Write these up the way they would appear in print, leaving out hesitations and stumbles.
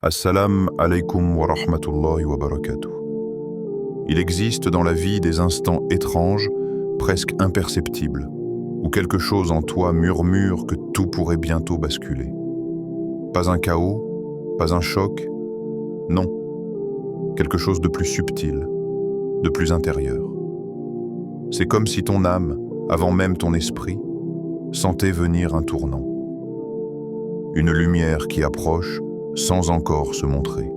Assalamu alaikum wa rahmatullahi wa barakatuh. Il existe dans la vie des instants étranges, presque imperceptibles, où quelque chose en toi murmure que tout pourrait bientôt basculer. Pas un chaos, pas un choc, non. Quelque chose de plus subtil, de plus intérieur. C'est comme si ton âme, avant même ton esprit, sentait venir un tournant. Une lumière qui approche sans encore se montrer.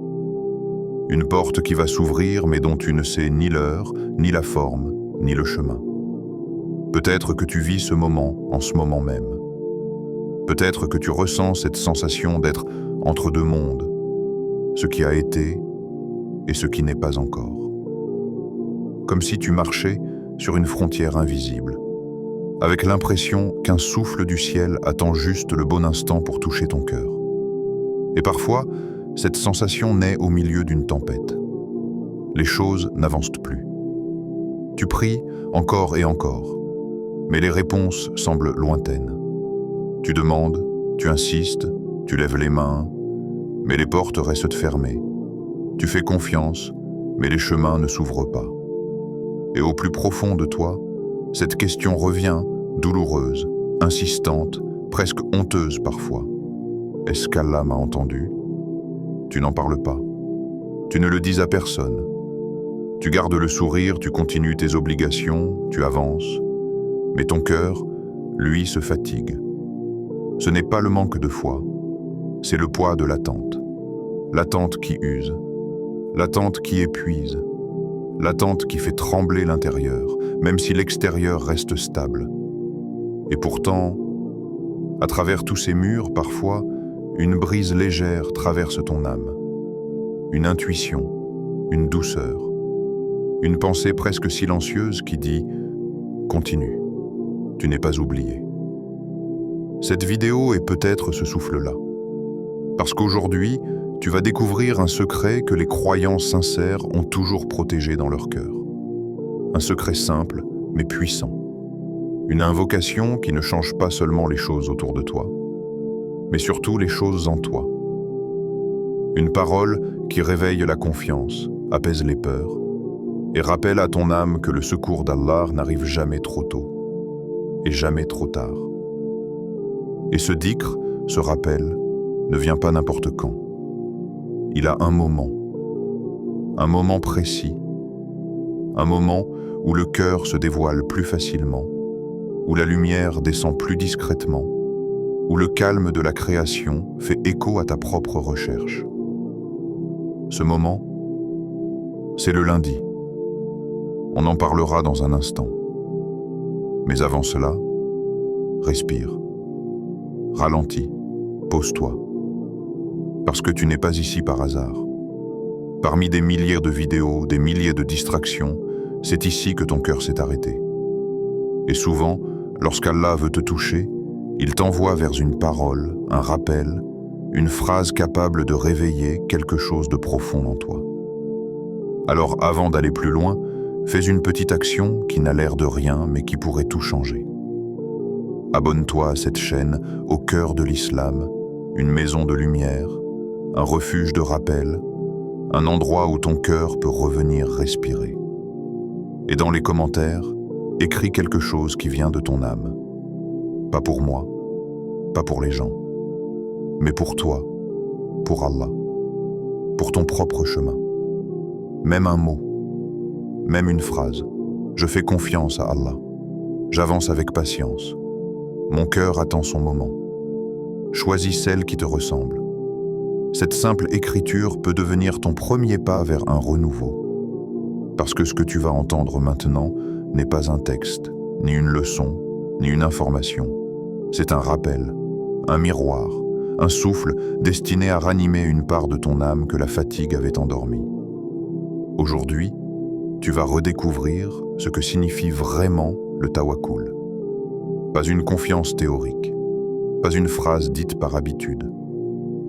Une porte qui va s'ouvrir mais dont tu ne sais ni l'heure, ni la forme, ni le chemin. Peut-être que tu vis ce moment en ce moment même. Peut-être que tu ressens cette sensation d'être entre deux mondes, ce qui a été et ce qui n'est pas encore. Comme si tu marchais sur une frontière invisible, avec l'impression qu'un souffle du ciel attend juste le bon instant pour toucher ton cœur. Et parfois, cette sensation naît au milieu d'une tempête. Les choses n'avancent plus. Tu pries encore et encore, mais les réponses semblent lointaines. Tu demandes, tu insistes, tu lèves les mains, mais les portes restent fermées. Tu fais confiance, mais les chemins ne s'ouvrent pas. Et au plus profond de toi, cette question revient, douloureuse, insistante, presque honteuse parfois. Est-ce qu'Allah m'a entendu? Tu n'en parles pas. Tu ne le dis à personne. Tu gardes le sourire, tu continues tes obligations, tu avances. Mais ton cœur, lui, se fatigue. Ce n'est pas le manque de foi, c'est le poids de l'attente. L'attente qui use, l'attente qui épuise, l'attente qui fait trembler l'intérieur, même si l'extérieur reste stable. Et pourtant, à travers tous ces murs, parfois, une brise légère traverse ton âme. Une intuition, une douceur, une pensée presque silencieuse qui dit « Continue, tu n'es pas oublié ». Cette vidéo est peut-être ce souffle-là. Parce qu'aujourd'hui, tu vas découvrir un secret que les croyants sincères ont toujours protégé dans leur cœur. Un secret simple, mais puissant. Une invocation qui ne change pas seulement les choses autour de toi, mais surtout les choses en toi. Une parole qui réveille la confiance, apaise les peurs, et rappelle à ton âme que le secours d'Allah n'arrive jamais trop tôt, et jamais trop tard. Et ce dhikr, ce rappel, ne vient pas n'importe quand. Il a un moment précis, un moment où le cœur se dévoile plus facilement, où la lumière descend plus discrètement, où le calme de la création fait écho à ta propre recherche. Ce moment, c'est le lundi. On en parlera dans un instant. Mais avant cela, respire, ralentis, pose-toi. Parce que tu n'es pas ici par hasard. Parmi des milliers de vidéos, des milliers de distractions, c'est ici que ton cœur s'est arrêté. Et souvent, lorsqu'Allah veut te toucher, il t'envoie vers une parole, un rappel, une phrase capable de réveiller quelque chose de profond en toi. Alors avant d'aller plus loin, fais une petite action qui n'a l'air de rien mais qui pourrait tout changer. Abonne-toi à cette chaîne au cœur de l'islam, une maison de lumière, un refuge de rappel, un endroit où ton cœur peut revenir respirer. Et dans les commentaires, écris quelque chose qui vient de ton âme. Pas pour moi, pas pour les gens, mais pour toi, pour Allah, pour ton propre chemin. Même un mot, même une phrase. Je fais confiance à Allah. J'avance avec patience. Mon cœur attend son moment. Choisis celle qui te ressemble. Cette simple écriture peut devenir ton premier pas vers un renouveau. Parce que ce que tu vas entendre maintenant n'est pas un texte, ni une leçon, ni une information. C'est un rappel, un miroir, un souffle destiné à ranimer une part de ton âme que la fatigue avait endormie. Aujourd'hui, tu vas redécouvrir ce que signifie vraiment le tawakkul. Pas une confiance théorique, pas une phrase dite par habitude,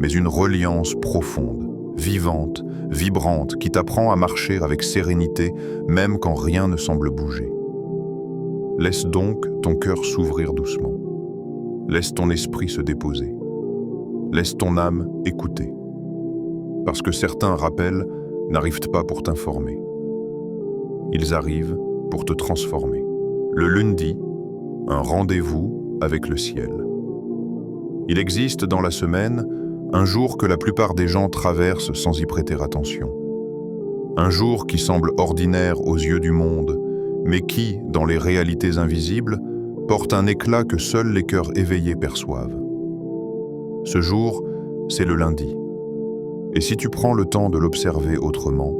mais une reliance profonde, vivante, vibrante, qui t'apprend à marcher avec sérénité, même quand rien ne semble bouger. Laisse donc ton cœur s'ouvrir doucement. Laisse ton esprit se déposer. Laisse ton âme écouter. Parce que certains rappels n'arrivent pas pour t'informer. Ils arrivent pour te transformer. Le lundi, un rendez-vous avec le ciel. Il existe dans la semaine un jour que la plupart des gens traversent sans y prêter attention. Un jour qui semble ordinaire aux yeux du monde, mais qui, dans les réalités invisibles, porte un éclat que seuls les cœurs éveillés perçoivent. Ce jour, c'est le lundi. Et si tu prends le temps de l'observer autrement,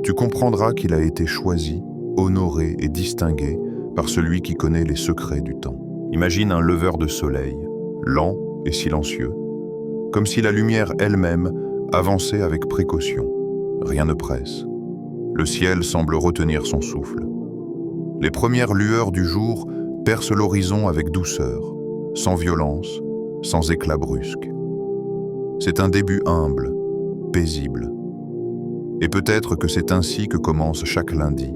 tu comprendras qu'il a été choisi, honoré et distingué par celui qui connaît les secrets du temps. Imagine un leveur de soleil, lent et silencieux, comme si la lumière elle-même avançait avec précaution. Rien ne presse. Le ciel semble retenir son souffle. Les premières lueurs du jour percent l'horizon avec douceur, sans violence, sans éclat brusque. C'est un début humble, paisible. Et peut-être que c'est ainsi que commence chaque lundi,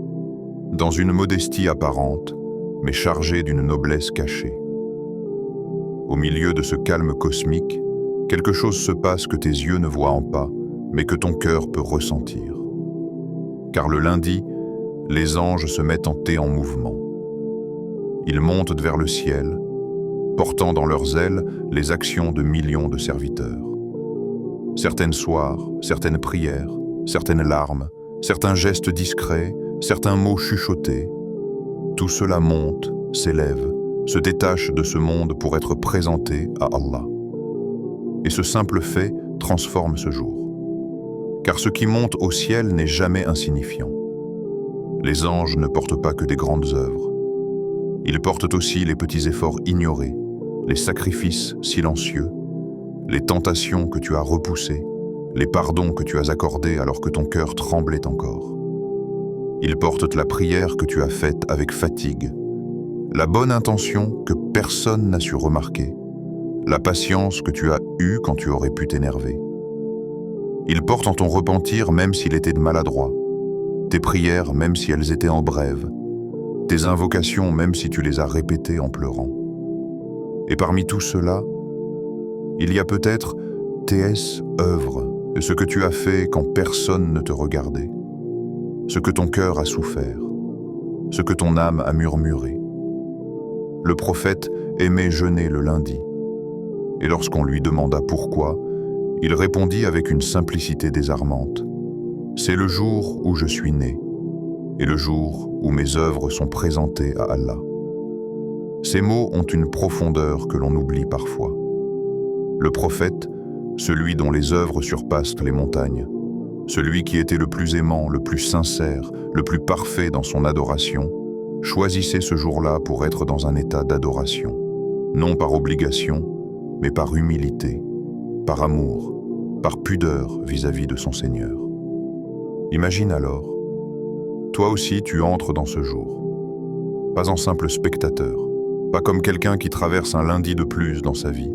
dans une modestie apparente, mais chargée d'une noblesse cachée. Au milieu de ce calme cosmique, quelque chose se passe que tes yeux ne voient pas, mais que ton cœur peut ressentir. Car le lundi, les anges se mettent en mouvement. Ils montent vers le ciel, portant dans leurs ailes les actions de millions de serviteurs. Certaines soirs, certaines prières, certaines larmes, certains gestes discrets, certains mots chuchotés, tout cela monte, s'élève, se détache de ce monde pour être présenté à Allah. Et ce simple fait transforme ce jour. Car ce qui monte au ciel n'est jamais insignifiant. Les anges ne portent pas que des grandes œuvres. Ils portent aussi les petits efforts ignorés, les sacrifices silencieux, les tentations que tu as repoussées, les pardons que tu as accordés alors que ton cœur tremblait encore. Ils portent la prière que tu as faite avec fatigue, la bonne intention que personne n'a su remarquer, la patience que tu as eue quand tu aurais pu t'énerver. Ils portent en ton repentir même s'il était maladroit, tes prières même si elles étaient en brève, tes invocations même si tu les as répétées en pleurant. Et parmi tout cela, il y a peut-être tes œuvres, ce que tu as fait quand personne ne te regardait, ce que ton cœur a souffert, ce que ton âme a murmuré. Le prophète aimait jeûner le lundi, et lorsqu'on lui demanda pourquoi, il répondit avec une simplicité désarmante. « C'est le jour où je suis né, et le jour où mes œuvres sont présentées à Allah. » Ces mots ont une profondeur que l'on oublie parfois. Le prophète, celui dont les œuvres surpassent les montagnes, celui qui était le plus aimant, le plus sincère, le plus parfait dans son adoration, choisissait ce jour-là pour être dans un état d'adoration, non par obligation, mais par humilité, par amour, par pudeur vis-à-vis de son Seigneur. Imagine alors, toi aussi tu entres dans ce jour, pas en simple spectateur, pas comme quelqu'un qui traverse un lundi de plus dans sa vie,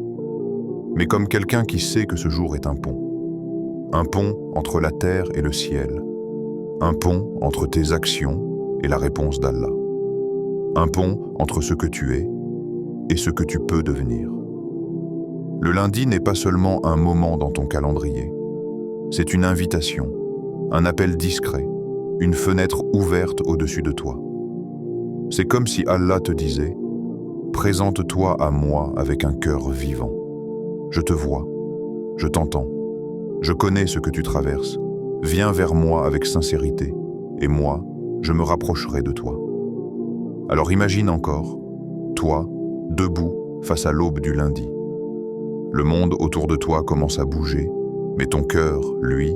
mais comme quelqu'un qui sait que ce jour est un pont entre la terre et le ciel, un pont entre tes actions et la réponse d'Allah, un pont entre ce que tu es et ce que tu peux devenir. Le lundi n'est pas seulement un moment dans ton calendrier, c'est une invitation, un appel discret, une fenêtre ouverte au-dessus de toi. C'est comme si Allah te disait « Présente-toi à moi avec un cœur vivant. Je te vois, je t'entends, je connais ce que tu traverses. Viens vers moi avec sincérité, et moi, je me rapprocherai de toi. » Alors imagine encore, toi, debout face à l'aube du lundi. Le monde autour de toi commence à bouger, mais ton cœur, lui,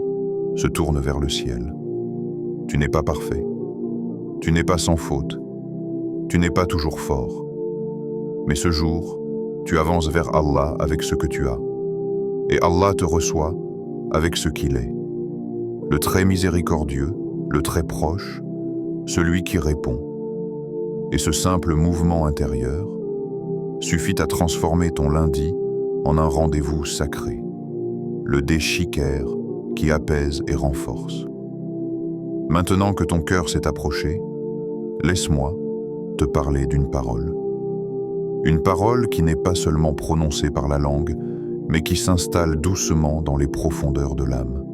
se tourne vers le ciel. Tu n'es pas parfait. Tu n'es pas sans faute. Tu n'es pas toujours fort. Mais ce jour, tu avances vers Allah avec ce que tu as. Et Allah te reçoit avec ce qu'il est. Le très miséricordieux, le très proche, celui qui répond. Et ce simple mouvement intérieur suffit à transformer ton lundi en un rendez-vous sacré. Le déchiquaire qui apaise et renforce. Maintenant que ton cœur s'est approché, laisse-moi te parler d'une parole. Une parole qui n'est pas seulement prononcée par la langue, mais qui s'installe doucement dans les profondeurs de l'âme.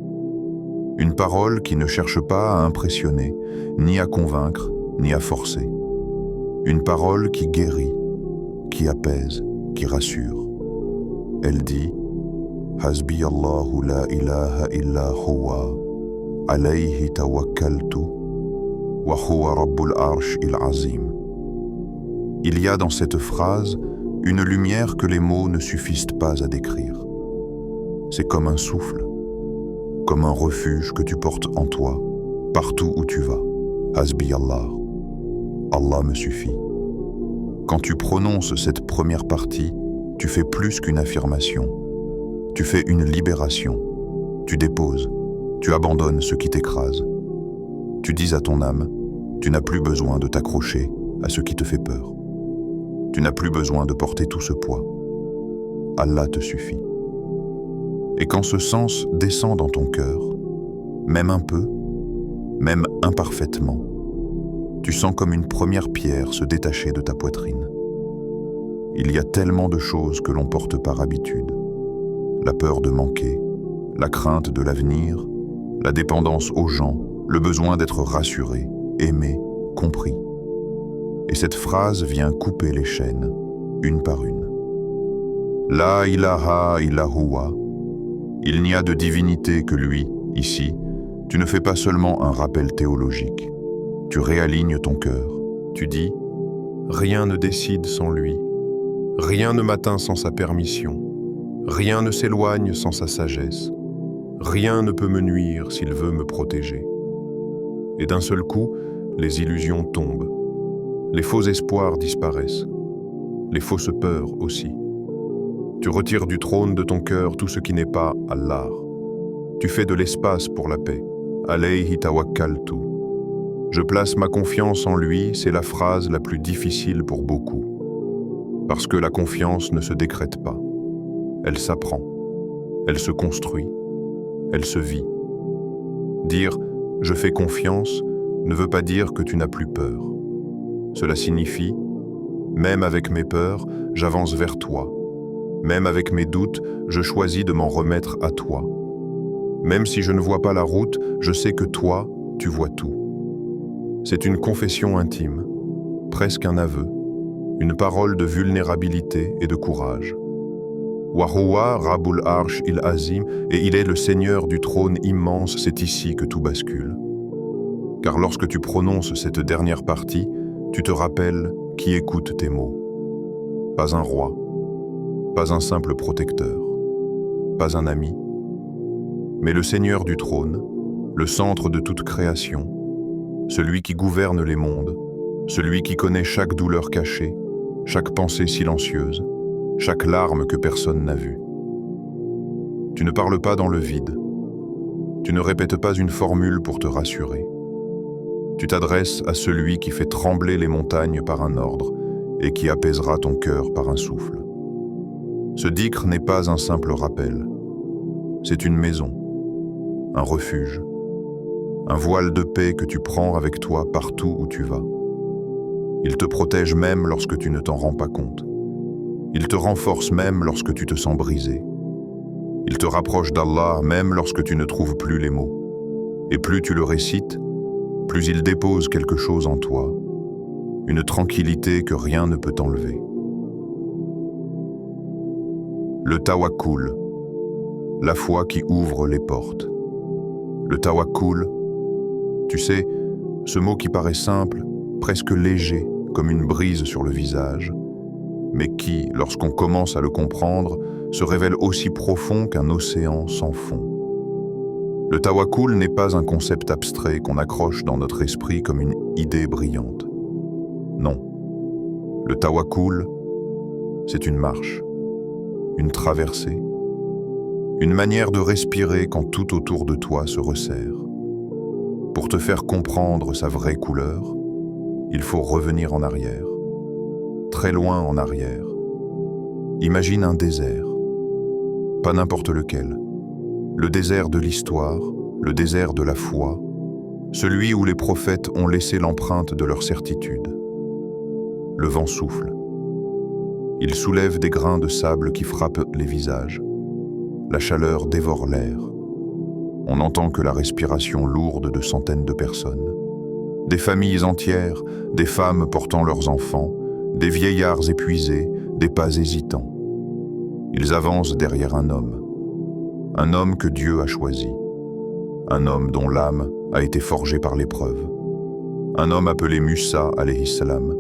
Une parole qui ne cherche pas à impressionner, ni à convaincre, ni à forcer. Une parole qui guérit, qui apaise, qui rassure. Elle dit « Hasbi Allahu la ilaha illa huwa, alayhi tawakkaltu, wa huwa rabbul arsh il-azim ». Il y a dans cette phrase une lumière que les mots ne suffisent pas à décrire. C'est comme un souffle, comme un refuge que tu portes en toi, partout où tu vas. Hasbi Allah. Allah me suffit. Quand tu prononces cette première partie, tu fais plus qu'une affirmation. Tu fais une libération. Tu déposes. Tu abandonnes ce qui t'écrase. Tu dis à ton âme, tu n'as plus besoin de t'accrocher à ce qui te fait peur. Tu n'as plus besoin de porter tout ce poids. Allah te suffit. Et quand ce sens descend dans ton cœur, même un peu, même imparfaitement, tu sens comme une première pierre se détacher de ta poitrine. Il y a tellement de choses que l'on porte par habitude. La peur de manquer, la crainte de l'avenir, la dépendance aux gens, le besoin d'être rassuré, aimé, compris. Et cette phrase vient couper les chaînes, une par une. La ilaha illa huwa. Il n'y a de divinité que lui, ici. Tu ne fais pas seulement un rappel théologique. Tu réalignes ton cœur. Tu dis « Rien ne décide sans lui. Rien ne m'atteint sans sa permission. Rien ne s'éloigne sans sa sagesse. Rien ne peut me nuire s'il veut me protéger. » Et d'un seul coup, les illusions tombent. Les faux espoirs disparaissent. Les fausses peurs aussi. Tu retires du trône de ton cœur tout ce qui n'est pas Allah. Tu fais de l'espace pour la paix. Alayhi tawakkaltu. Je place ma confiance en lui, c'est la phrase la plus difficile pour beaucoup. Parce que la confiance ne se décrète pas. Elle s'apprend. Elle se construit. Elle se vit. Dire « je fais confiance » ne veut pas dire que tu n'as plus peur. Cela signifie « même avec mes peurs, j'avance vers toi. Même avec mes doutes, je choisis de m'en remettre à toi. Même si je ne vois pas la route, je sais que toi, tu vois tout. » C'est une confession intime, presque un aveu, une parole de vulnérabilité et de courage. Wa huwa rabbul arsh il-azim, et il est le Seigneur du trône immense, c'est ici que tout bascule. Car lorsque tu prononces cette dernière partie, tu te rappelles qui écoute tes mots. Pas un roi, pas un simple protecteur, pas un ami, mais le Seigneur du trône, le centre de toute création, celui qui gouverne les mondes, celui qui connaît chaque douleur cachée, chaque pensée silencieuse, chaque larme que personne n'a vue. Tu ne parles pas dans le vide. Tu ne répètes pas une formule pour te rassurer. Tu t'adresses à celui qui fait trembler les montagnes par un ordre et qui apaisera ton cœur par un souffle. Ce dhikr n'est pas un simple rappel. C'est une maison, un refuge, un voile de paix que tu prends avec toi partout où tu vas. Il te protège même lorsque tu ne t'en rends pas compte. Il te renforce même lorsque tu te sens brisé. Il te rapproche d'Allah même lorsque tu ne trouves plus les mots. Et plus tu le récites, plus il dépose quelque chose en toi, une tranquillité que rien ne peut enlever. Le tawakkul, la foi qui ouvre les portes. Le tawakkul, tu sais, ce mot qui paraît simple, presque léger, comme une brise sur le visage, mais qui, lorsqu'on commence à le comprendre, se révèle aussi profond qu'un océan sans fond. Le tawakkul n'est pas un concept abstrait qu'on accroche dans notre esprit comme une idée brillante. Non. Le tawakkul, c'est une marche, une traversée, une manière de respirer quand tout autour de toi se resserre. Pour te faire comprendre sa vraie couleur, il faut revenir en arrière, très loin en arrière. Imagine un désert, pas n'importe lequel, le désert de l'histoire, le désert de la foi, celui où les prophètes ont laissé l'empreinte de leur certitude. Le vent souffle. Il soulève des grains de sable qui frappent les visages. La chaleur dévore l'air. On n'entend que la respiration lourde de centaines de personnes. Des familles entières, des femmes portant leurs enfants, des vieillards épuisés, des pas hésitants. Ils avancent derrière un homme que Dieu a choisi, un homme dont l'âme a été forgée par l'épreuve, un homme appelé Musa alayhi salam.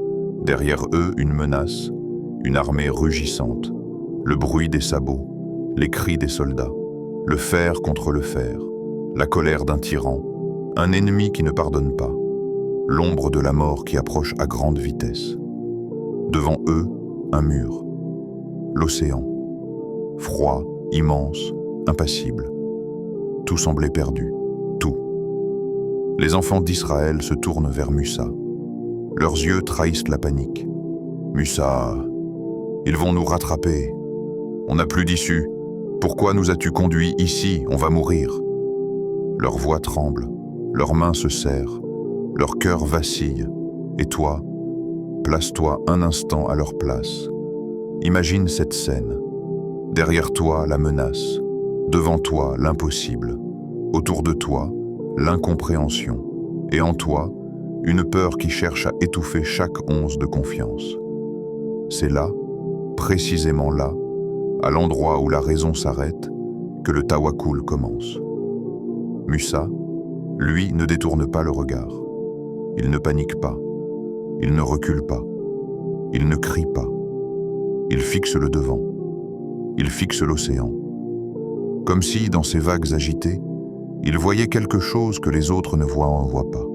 Derrière eux, une menace, une armée rugissante, le bruit des sabots, les cris des soldats, le fer contre le fer, la colère d'un tyran, un ennemi qui ne pardonne pas, l'ombre de la mort qui approche à grande vitesse. Devant eux, un mur, l'océan, froid, immense, impassible. Tout semblait perdu, tout. Les enfants d'Israël se tournent vers Musa. Leurs yeux trahissent la panique. Musa, ils vont nous rattraper. On n'a plus d'issue. Pourquoi nous as-tu conduits ici? On va mourir. Leur voix tremble, leurs mains se serrent, leur cœur vacille. Et toi, place-toi un instant à leur place. Imagine cette scène. Derrière toi, la menace. Devant toi, l'impossible. Autour de toi, l'incompréhension. Et en toi, une peur qui cherche à étouffer chaque once de confiance. C'est là, précisément là, à l'endroit où la raison s'arrête, que le tawakkul commence. Musa, lui, ne détourne pas le regard. Il ne panique pas. Il ne recule pas. Il ne crie pas. Il fixe le devant. Il fixe l'océan. Comme si, dans ces vagues agitées, il voyait quelque chose que les autres ne voient pas.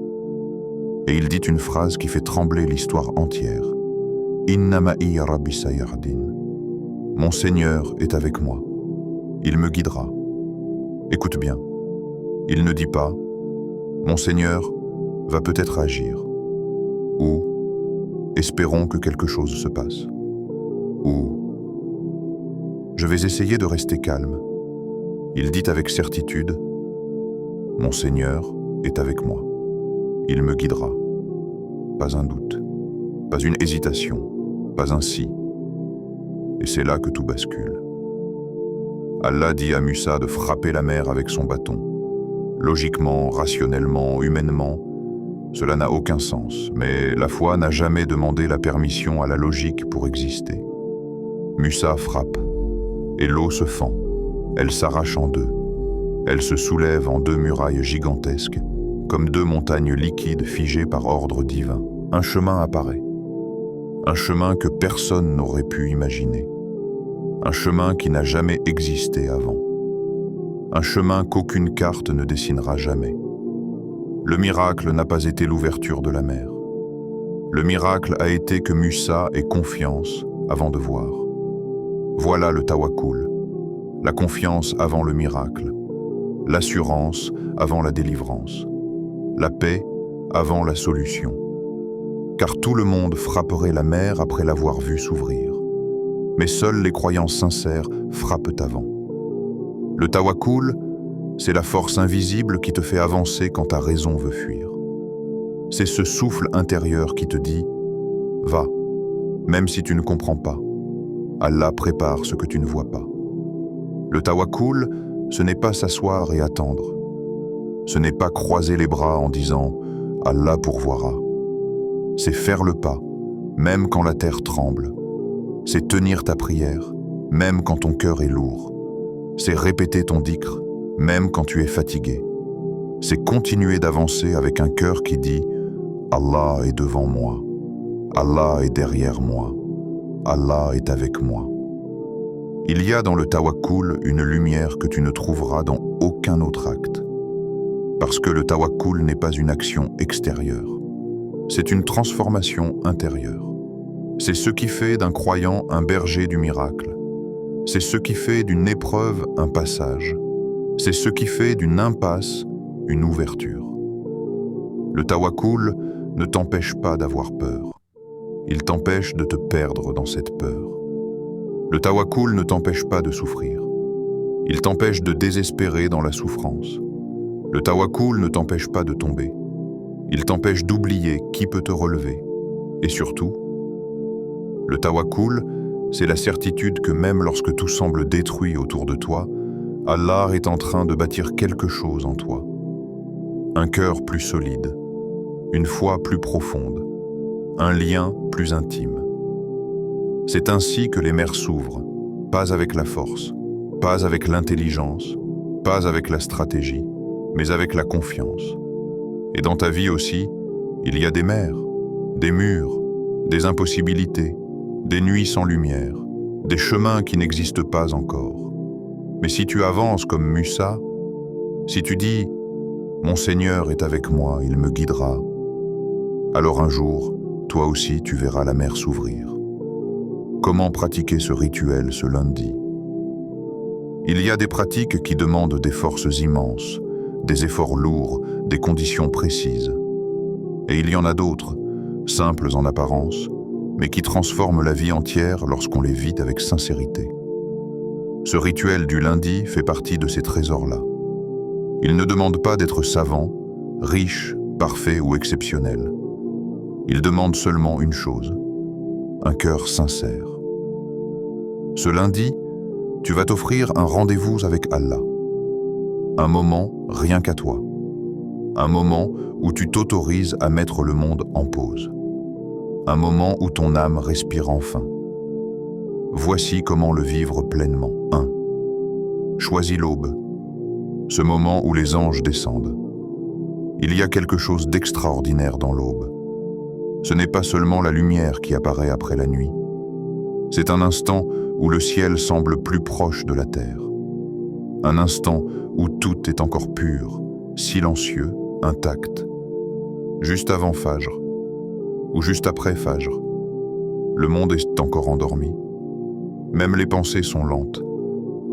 Et il dit une phrase qui fait trembler l'histoire entière. « Inna ma'i rabbi sayardin » Mon Seigneur est avec moi. Il me guidera. Écoute bien. Il ne dit pas « Mon Seigneur va peut-être agir » ou « Espérons que quelque chose se passe » ou « Je vais essayer de rester calme ». Il dit avec certitude « Mon Seigneur est avec moi. Il me guidera. » Pas un doute, pas une hésitation, pas un si. Et c'est là que tout bascule. Allah dit à Musa de frapper la mer avec son bâton. Logiquement, rationnellement, humainement, cela n'a aucun sens, mais la foi n'a jamais demandé la permission à la logique pour exister. Musa frappe, et l'eau se fend. Elle s'arrache en deux. Elle se soulève en deux murailles gigantesques, comme deux montagnes liquides figées par ordre divin. Un chemin apparaît. Un chemin que personne n'aurait pu imaginer. Un chemin qui n'a jamais existé avant. Un chemin qu'aucune carte ne dessinera jamais. Le miracle n'a pas été l'ouverture de la mer. Le miracle a été que Musa ait confiance avant de voir. Voilà le tawakkul. La confiance avant le miracle. L'assurance avant la délivrance. La paix avant la solution. Car tout le monde frapperait la mer après l'avoir vue s'ouvrir. Mais seules les croyants sincères frappent avant. Le tawakkul, c'est la force invisible qui te fait avancer quand ta raison veut fuir. C'est ce souffle intérieur qui te dit « Va, même si tu ne comprends pas. Allah prépare ce que tu ne vois pas. » Le tawakkul, ce n'est pas s'asseoir et attendre. Ce n'est pas croiser les bras en disant « Allah pourvoira ». C'est faire le pas, même quand la terre tremble. C'est tenir ta prière, même quand ton cœur est lourd. C'est répéter ton dhikr, même quand tu es fatigué. C'est continuer d'avancer avec un cœur qui dit « Allah est devant moi, Allah est derrière moi, Allah est avec moi ». Il y a dans le tawakkul une lumière que tu ne trouveras dans aucun autre acte. Parce que le tawakkul n'est pas une action extérieure. C'est une transformation intérieure. C'est ce qui fait d'un croyant un berger du miracle. C'est ce qui fait d'une épreuve un passage. C'est ce qui fait d'une impasse une ouverture. Le tawakkul ne t'empêche pas d'avoir peur. Il t'empêche de te perdre dans cette peur. Le tawakkul ne t'empêche pas de souffrir. Il t'empêche de désespérer dans la souffrance. Le tawakkul ne t'empêche pas de tomber. Il t'empêche d'oublier qui peut te relever. Et surtout, le tawakkul, c'est la certitude que même lorsque tout semble détruit autour de toi, Allah est en train de bâtir quelque chose en toi. Un cœur plus solide, une foi plus profonde, un lien plus intime. C'est ainsi que les mers s'ouvrent, pas avec la force, pas avec l'intelligence, pas avec la stratégie, mais avec la confiance. Et dans ta vie aussi, il y a des mers, des murs, des impossibilités, des nuits sans lumière, des chemins qui n'existent pas encore. Mais si tu avances comme Musa, si tu dis « Mon Seigneur est avec moi, il me guidera », alors un jour, toi aussi tu verras la mer s'ouvrir. Comment pratiquer ce rituel ce lundi? Il y a des pratiques qui demandent des forces immenses, des efforts lourds, des conditions précises. Et il y en a d'autres, simples en apparence, mais qui transforment la vie entière lorsqu'on les vit avec sincérité. Ce rituel du lundi fait partie de ces trésors-là. Il ne demande pas d'être savant, riche, parfait ou exceptionnel. Il demande seulement une chose, un cœur sincère. Ce lundi, tu vas t'offrir un rendez-vous avec Allah. Un moment rien qu'à toi. Un moment où tu t'autorises à mettre le monde en pause. Un moment où ton âme respire enfin. Voici comment le vivre pleinement. 1. Choisis l'aube. Ce moment où les anges descendent. Il y a quelque chose d'extraordinaire dans l'aube. Ce n'est pas seulement la lumière qui apparaît après la nuit. C'est un instant où le ciel semble plus proche de la terre. Un instant où tout est encore pur, silencieux, intact. Juste avant Fajr, ou juste après Fajr, le monde est encore endormi. Même les pensées sont lentes.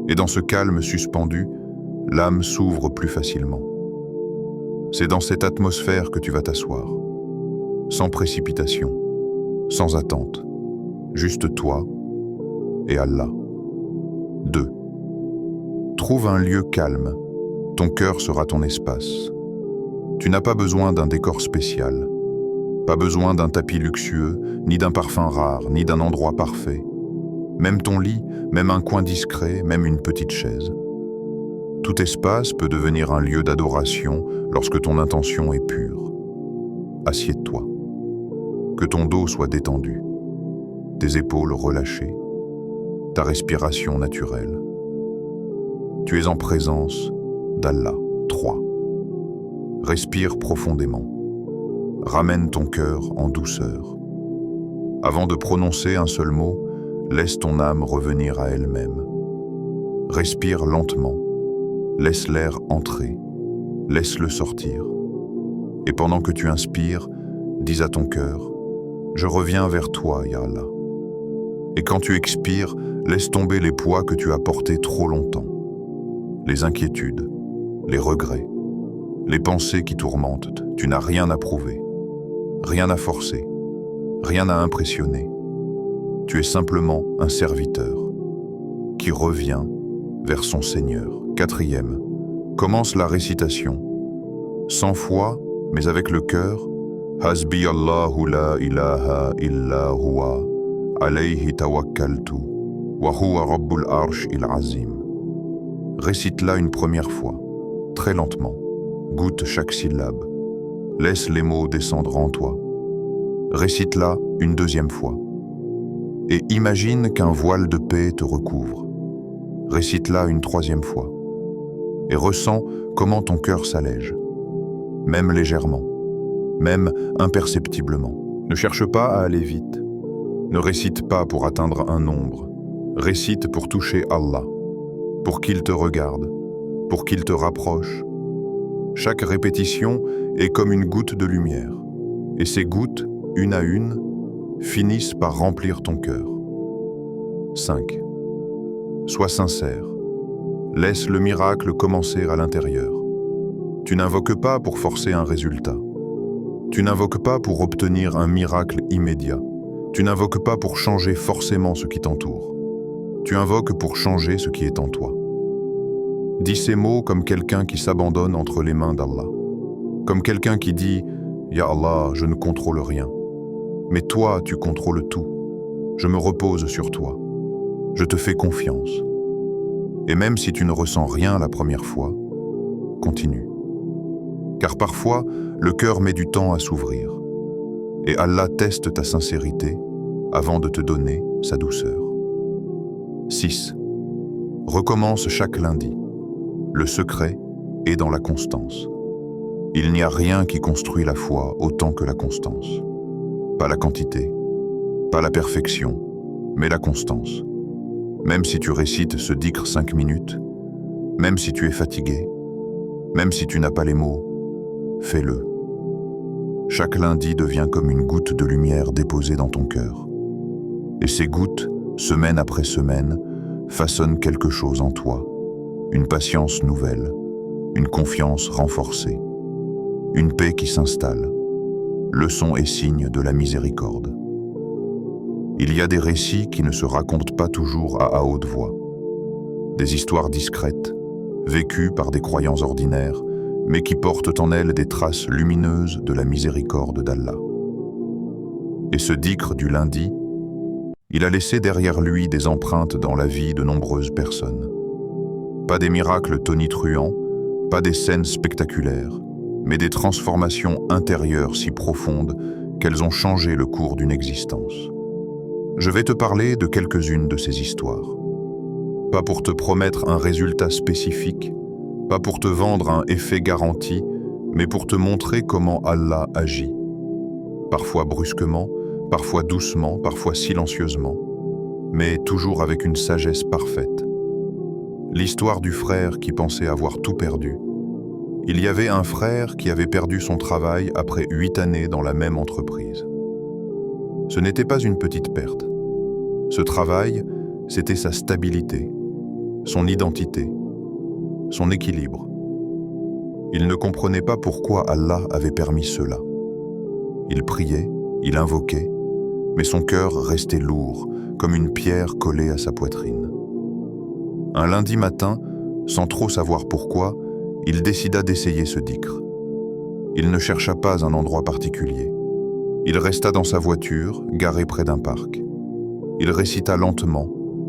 Et dans ce calme suspendu, l'âme s'ouvre plus facilement. C'est dans cette atmosphère que tu vas t'asseoir. Sans précipitation, sans attente. Juste toi et Allah. 2. Trouve un lieu calme. Ton cœur sera ton espace. Tu n'as pas besoin d'un décor spécial. Pas besoin d'un tapis luxueux, ni d'un parfum rare, ni d'un endroit parfait. Même ton lit, même un coin discret, même une petite chaise. Tout espace peut devenir un lieu d'adoration lorsque ton intention est pure. Assieds-toi. Que ton dos soit détendu, tes épaules relâchées, ta respiration naturelle. Tu es en présence d'Allah. 3. Respire profondément. Ramène ton cœur en douceur. Avant de prononcer un seul mot, laisse ton âme revenir à elle-même. Respire lentement. Laisse l'air entrer. Laisse-le sortir. Et pendant que tu inspires, dis à ton cœur, « Je reviens vers toi, Ya Allah ». Et quand tu expires, laisse tomber les poids que tu as portés trop longtemps. Les inquiétudes, les regrets, les pensées qui tourmentent. Tu n'as rien à prouver, rien à forcer, rien à impressionner. Tu es simplement un serviteur qui revient vers son Seigneur. 4. Commence la récitation. Sans foi, mais avec le cœur. Hasbi Allahu la ilaha illa huwa, alayhi tawakkaltu, wa huwa rabbul arsh il azim. Récite-la une première fois, très lentement. Goûte chaque syllabe. Laisse les mots descendre en toi. Récite-la une deuxième fois. Et imagine qu'un voile de paix te recouvre. Récite-la une troisième fois. Et ressens comment ton cœur s'allège, même légèrement, même imperceptiblement. Ne cherche pas à aller vite. Ne récite pas pour atteindre un nombre. Récite pour toucher Allah, pour qu'il te regarde, pour qu'il te rapproche. Chaque répétition est comme une goutte de lumière. Et ces gouttes, une à une, finissent par remplir ton cœur. 5. Sois sincère. Laisse le miracle commencer à l'intérieur. Tu n'invoques pas pour forcer un résultat. Tu n'invoques pas pour obtenir un miracle immédiat. Tu n'invoques pas pour changer forcément ce qui t'entoure. Tu invoques pour changer ce qui est en toi. Dis ces mots comme quelqu'un qui s'abandonne entre les mains d'Allah. Comme quelqu'un qui dit « Ya Allah, je ne contrôle rien. Mais toi, tu contrôles tout. Je me repose sur toi. Je te fais confiance. » Et même si tu ne ressens rien la première fois, continue. Car parfois, le cœur met du temps à s'ouvrir. Et Allah teste ta sincérité avant de te donner sa douceur. 6. Recommence chaque lundi. Le secret est dans la constance. Il n'y a rien qui construit la foi autant que la constance. Pas la quantité, pas la perfection, mais la constance. Même si tu récites ce dhikr 5 minutes, même si tu es fatigué, même si tu n'as pas les mots, fais-le. Chaque lundi devient comme une goutte de lumière déposée dans ton cœur. Et ces gouttes, semaine après semaine, façonnent quelque chose en toi. Une patience nouvelle, une confiance renforcée, une paix qui s'installe, leçon et signe de la miséricorde. Il y a des récits qui ne se racontent pas toujours à haute voix. Des histoires discrètes, vécues par des croyants ordinaires, mais qui portent en elles des traces lumineuses de la miséricorde d'Allah. Et ce dhikr du lundi, il a laissé derrière lui des empreintes dans la vie de nombreuses personnes. Pas des miracles tonitruants, pas des scènes spectaculaires, mais des transformations intérieures si profondes qu'elles ont changé le cours d'une existence. Je vais te parler de quelques-unes de ces histoires. Pas pour te promettre un résultat spécifique, pas pour te vendre un effet garanti, mais pour te montrer comment Allah agit. Parfois brusquement, parfois doucement, parfois silencieusement, mais toujours avec une sagesse parfaite. L'histoire du frère qui pensait avoir tout perdu. Il y avait un frère qui avait perdu son travail après 8 années dans la même entreprise. Ce n'était pas une petite perte. Ce travail, c'était sa stabilité, son identité, son équilibre. Il ne comprenait pas pourquoi Allah avait permis cela. Il priait, il invoquait, mais son cœur restait lourd, comme une pierre collée à sa poitrine. Un lundi matin, sans trop savoir pourquoi, il décida d'essayer ce dhikr. Il ne chercha pas un endroit particulier. Il resta dans sa voiture, garée près d'un parc. Il récita lentement,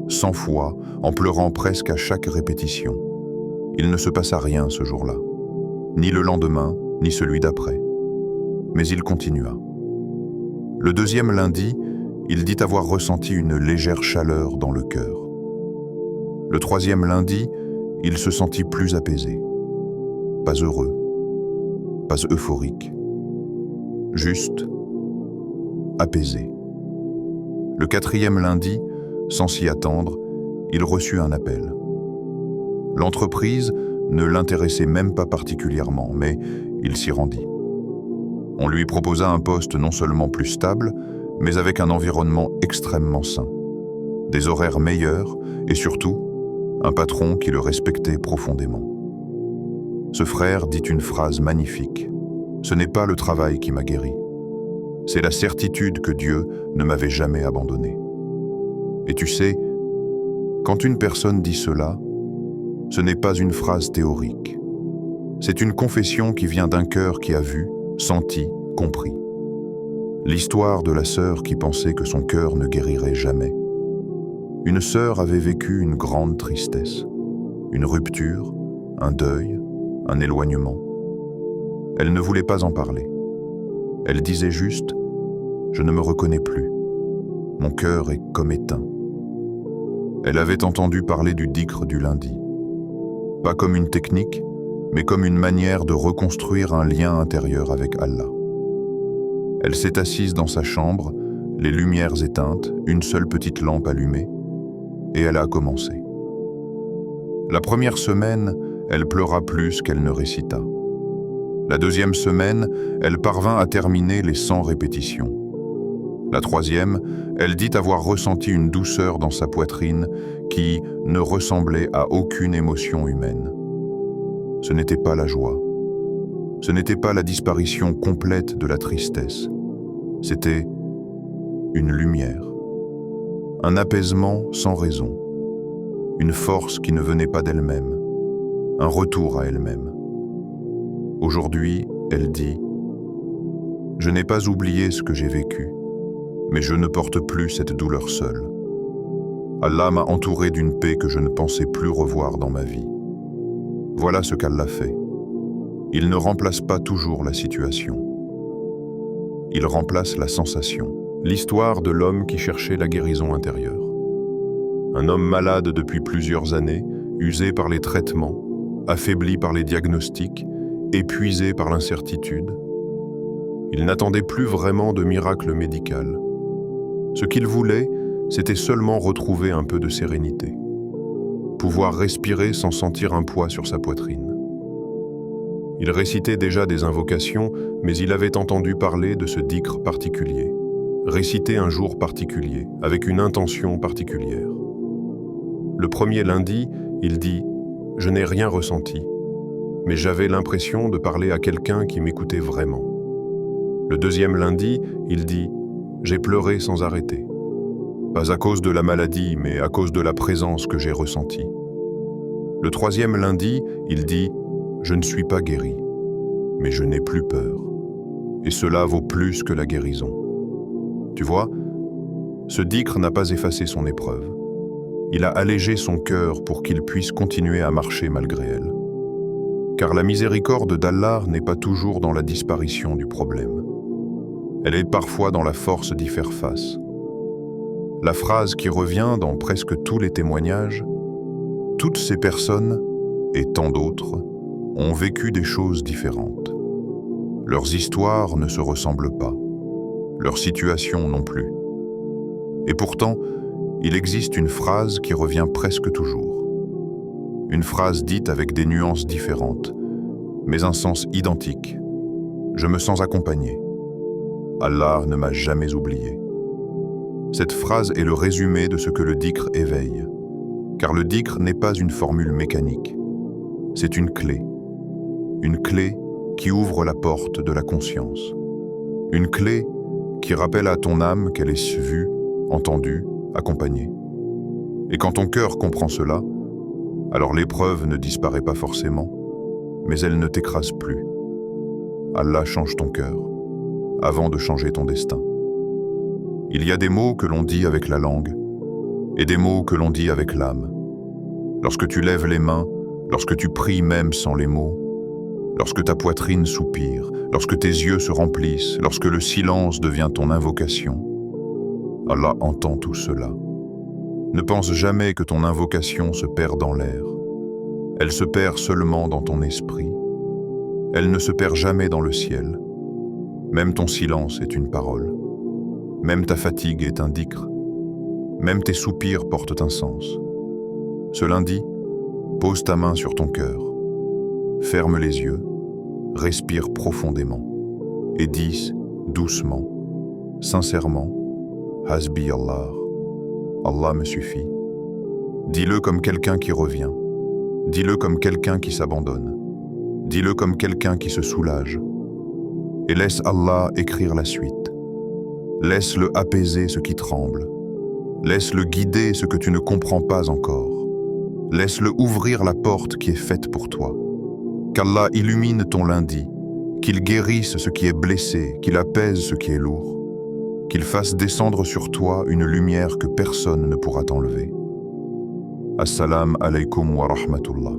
100 fois, en pleurant presque à chaque répétition. Il ne se passa rien ce jour-là, ni le lendemain, ni celui d'après. Mais il continua. Le deuxième lundi, il dit avoir ressenti une légère chaleur dans le cœur. Le troisième lundi, il se sentit plus apaisé. Pas heureux, pas euphorique, juste apaisé. Le quatrième lundi, sans s'y attendre, il reçut un appel. L'entreprise ne l'intéressait même pas particulièrement, mais il s'y rendit. On lui proposa un poste non seulement plus stable, mais avec un environnement extrêmement sain, des horaires meilleurs et surtout, un patron qui le respectait profondément. Ce frère dit une phrase magnifique. « Ce n'est pas le travail qui m'a guéri. C'est la certitude que Dieu ne m'avait jamais abandonné. » Et tu sais, quand une personne dit cela, ce n'est pas une phrase théorique. C'est une confession qui vient d'un cœur qui a vu, senti, compris. L'histoire de la sœur qui pensait que son cœur ne guérirait jamais. Une sœur avait vécu une grande tristesse, une rupture, un deuil, un éloignement. Elle ne voulait pas en parler. Elle disait juste « Je ne me reconnais plus. Mon cœur est comme éteint. » Elle avait entendu parler du dhikr du lundi. Pas comme une technique, mais comme une manière de reconstruire un lien intérieur avec Allah. Elle s'est assise dans sa chambre, les lumières éteintes, une seule petite lampe allumée, et elle a commencé. La première semaine, elle pleura plus qu'elle ne récita. La deuxième semaine, elle parvint à terminer les 100 répétitions. La troisième, elle dit avoir ressenti une douceur dans sa poitrine qui ne ressemblait à aucune émotion humaine. Ce n'était pas la joie. Ce n'était pas la disparition complète de la tristesse. C'était une lumière, un apaisement sans raison, une force qui ne venait pas d'elle-même, un retour à elle-même. Aujourd'hui, elle dit « Je n'ai pas oublié ce que j'ai vécu, mais je ne porte plus cette douleur seule. Allah m'a entouré d'une paix que je ne pensais plus revoir dans ma vie. Voilà ce qu'Allah fait. Il ne remplace pas toujours la situation. Il remplace la sensation. L'histoire de l'homme qui cherchait la guérison intérieure. Un homme malade depuis plusieurs années, usé par les traitements, affaibli par les diagnostics, épuisé par l'incertitude. Il n'attendait plus vraiment de miracle médical. Ce qu'il voulait, c'était seulement retrouver un peu de sérénité. Pouvoir respirer sans sentir un poids sur sa poitrine. Il récitait déjà des invocations, mais il avait entendu parler de ce dhikr particulier, récité un jour particulier, avec une intention particulière. Le premier lundi, il dit « Je n'ai rien ressenti, mais j'avais l'impression de parler à quelqu'un qui m'écoutait vraiment. » Le deuxième lundi, il dit « J'ai pleuré sans arrêter. Pas à cause de la maladie, mais à cause de la présence que j'ai ressentie. » Le troisième lundi, il dit « Je ne suis pas guéri, mais je n'ai plus peur. Et cela vaut plus que la guérison. » Tu vois, ce dhikr n'a pas effacé son épreuve. Il a allégé son cœur pour qu'il puisse continuer à marcher malgré elle. Car la miséricorde d'Allah n'est pas toujours dans la disparition du problème. Elle est parfois dans la force d'y faire face. La phrase qui revient dans presque tous les témoignages, « Toutes ces personnes, et tant d'autres, ont vécu des choses différentes. Leurs histoires ne se ressemblent pas, leurs situations non plus. Et pourtant, il existe une phrase qui revient presque toujours. Une phrase dite avec des nuances différentes, mais un sens identique. Je me sens accompagné. Allah ne m'a jamais oublié. » Cette phrase est le résumé de ce que le dhikr éveille. Car le dhikr n'est pas une formule mécanique. C'est une clé. Une clé qui ouvre la porte de la conscience. Une clé qui rappelle à ton âme qu'elle est vue, entendue, accompagnée. Et quand ton cœur comprend cela, alors l'épreuve ne disparaît pas forcément, mais elle ne t'écrase plus. Allah change ton cœur, avant de changer ton destin. Il y a des mots que l'on dit avec la langue, et des mots que l'on dit avec l'âme. Lorsque tu lèves les mains, lorsque tu pries même sans les mots, lorsque ta poitrine soupire, lorsque tes yeux se remplissent, lorsque le silence devient ton invocation, Allah entend tout cela. Ne pense jamais que ton invocation se perd dans l'air. Elle se perd seulement dans ton esprit. Elle ne se perd jamais dans le ciel. Même ton silence est une parole. Même ta fatigue est un dhikr. Même tes soupirs portent un sens. Ce lundi, pose ta main sur ton cœur. Ferme les yeux, respire profondément et dis doucement, sincèrement, Hasbi Allah, Allah me suffit. Dis-le comme quelqu'un qui revient. Dis-le comme quelqu'un qui s'abandonne. Dis-le comme quelqu'un qui se soulage. Et laisse Allah écrire la suite. Laisse-le apaiser ce qui tremble. Laisse-le guider ce que tu ne comprends pas encore. Laisse-le ouvrir la porte qui est faite pour toi. Qu'Allah illumine ton lundi, qu'il guérisse ce qui est blessé, qu'il apaise ce qui est lourd, qu'il fasse descendre sur toi une lumière que personne ne pourra t'enlever. Assalamu alaikum wa rahmatullah.